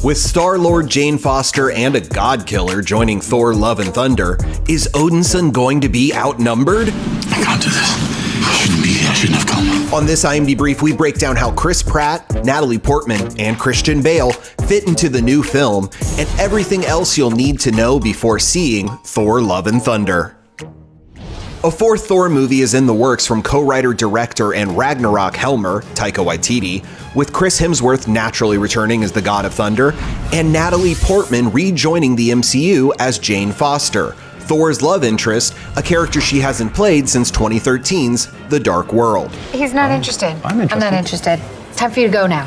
With Star-Lord, Jane Foster, and a god killer joining Thor: Love and Thunder, is Odinson going to be outnumbered? I can't do this. I shouldn't be here. I shouldn't have come. On this IMDbrief, we break down how Chris Pratt, Natalie Portman, and Christian Bale fit into the new film, and everything else you'll need to know before seeing Thor: Love and Thunder. A fourth Thor movie is in the works from co-writer, director, and Ragnarok Helmer, Taika Waititi, with Chris Hemsworth naturally returning as the God of Thunder, and Natalie Portman rejoining the MCU as Jane Foster, Thor's love interest, a character she hasn't played since 2013's The Dark World. He's not interested. I'm not interested. It's time for you to go now.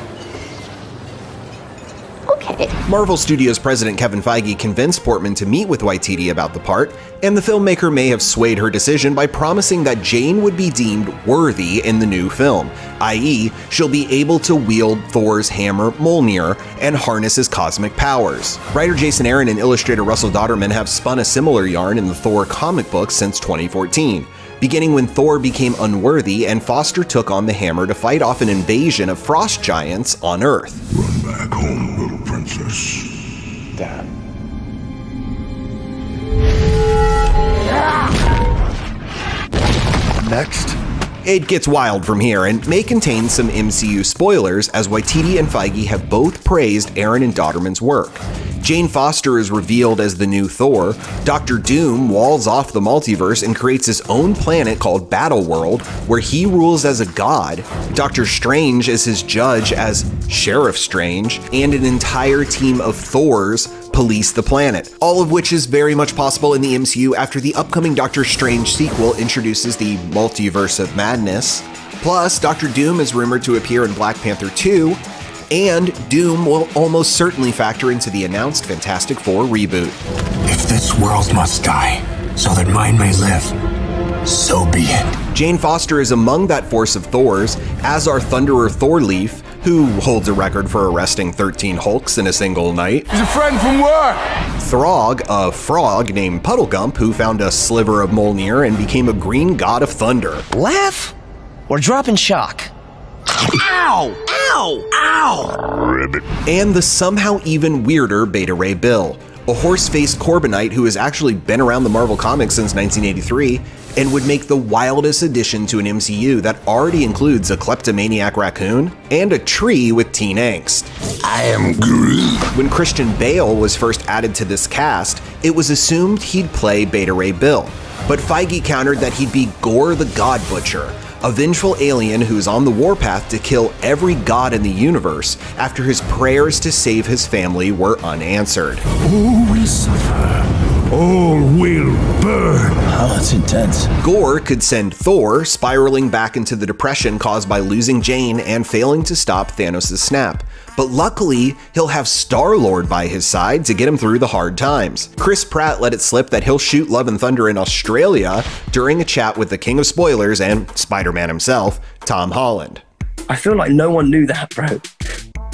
Okay. Marvel Studios president Kevin Feige convinced Portman to meet with Waititi about the part, and the filmmaker may have swayed her decision by promising that Jane would be deemed worthy in the new film, i.e., she'll be able to wield Thor's hammer Mjolnir and harness his cosmic powers. Writer Jason Aaron and illustrator Russell Dauterman have spun a similar yarn in the Thor comic books since 2014. Beginning when Thor became unworthy and Foster took on the hammer to fight off an invasion of frost giants on Earth. Run back home, little princess. Dad. Next. It gets wild from here and may contain some MCU spoilers, as Waititi and Feige have both praised Aaron and Dauterman's work. Jane Foster is revealed as the new Thor, Dr. Doom walls off the multiverse and creates his own planet called Battleworld, where he rules as a god, Doctor Strange is his judge as Sheriff Strange, and an entire team of Thors police the planet, all of which is very much possible in the MCU after the upcoming Doctor Strange sequel introduces the Multiverse of Madness. Plus, Doctor Doom is rumored to appear in Black Panther 2, and Doom will almost certainly factor into the announced Fantastic Four reboot. If this world must die, so that mine may live, so be it. Jane Foster is among that force of Thors, as are Thunderer Thorleif, who holds a record for arresting 13 Hulks in a single night. He's a friend from work! Throg, a frog named Puddlegump who found a sliver of Mjolnir and became a green god of thunder. Laugh or drop in shock. Ow! Ow! Ow! Ribbit. And the somehow even weirder Beta Ray Bill, a horse-faced Corbinite who has actually been around the Marvel Comics since 1983 and would make the wildest addition to an MCU that already includes a kleptomaniac raccoon and a tree with teen angst. I am Groot. When Christian Bale was first added to this cast, it was assumed he'd play Beta Ray Bill, but Feige countered that he'd be Gore the God Butcher, a vengeful alien who's on the warpath to kill every god in the universe after his prayers to save his family were unanswered. All will suffer. All will burn. Oh, that's intense. Gore could send Thor spiraling back into the depression caused by losing Jane and failing to stop Thanos' snap. But luckily, he'll have Star-Lord by his side to get him through the hard times. Chris Pratt let it slip that he'll shoot Love and Thunder in Australia during a chat with the king of spoilers and Spider-Man himself, Tom Holland. I feel like no one knew that, bro.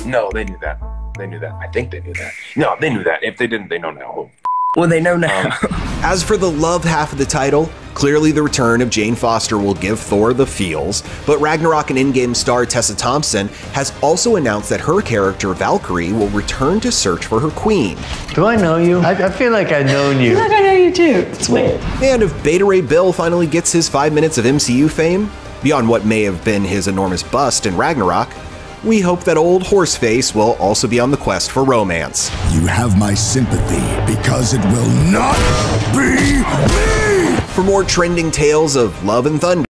No, they knew that. They knew that. I think they knew that. No, they knew that. If they didn't, they know now. Well, they know now. As for the love half of the title, clearly the return of Jane Foster will give Thor the feels, but Ragnarok and Endgame star Tessa Thompson has also announced that her character Valkyrie will return to search for her queen. Do I know you? I feel like I've known you. I know you too. It's weird. And if Beta Ray Bill finally gets his 5 minutes of MCU fame, beyond what may have been his enormous bust in Ragnarok, we hope that old Horseface will also be on the quest for romance. You have my sympathy because it will not be me! For more trending tales of love and thunder,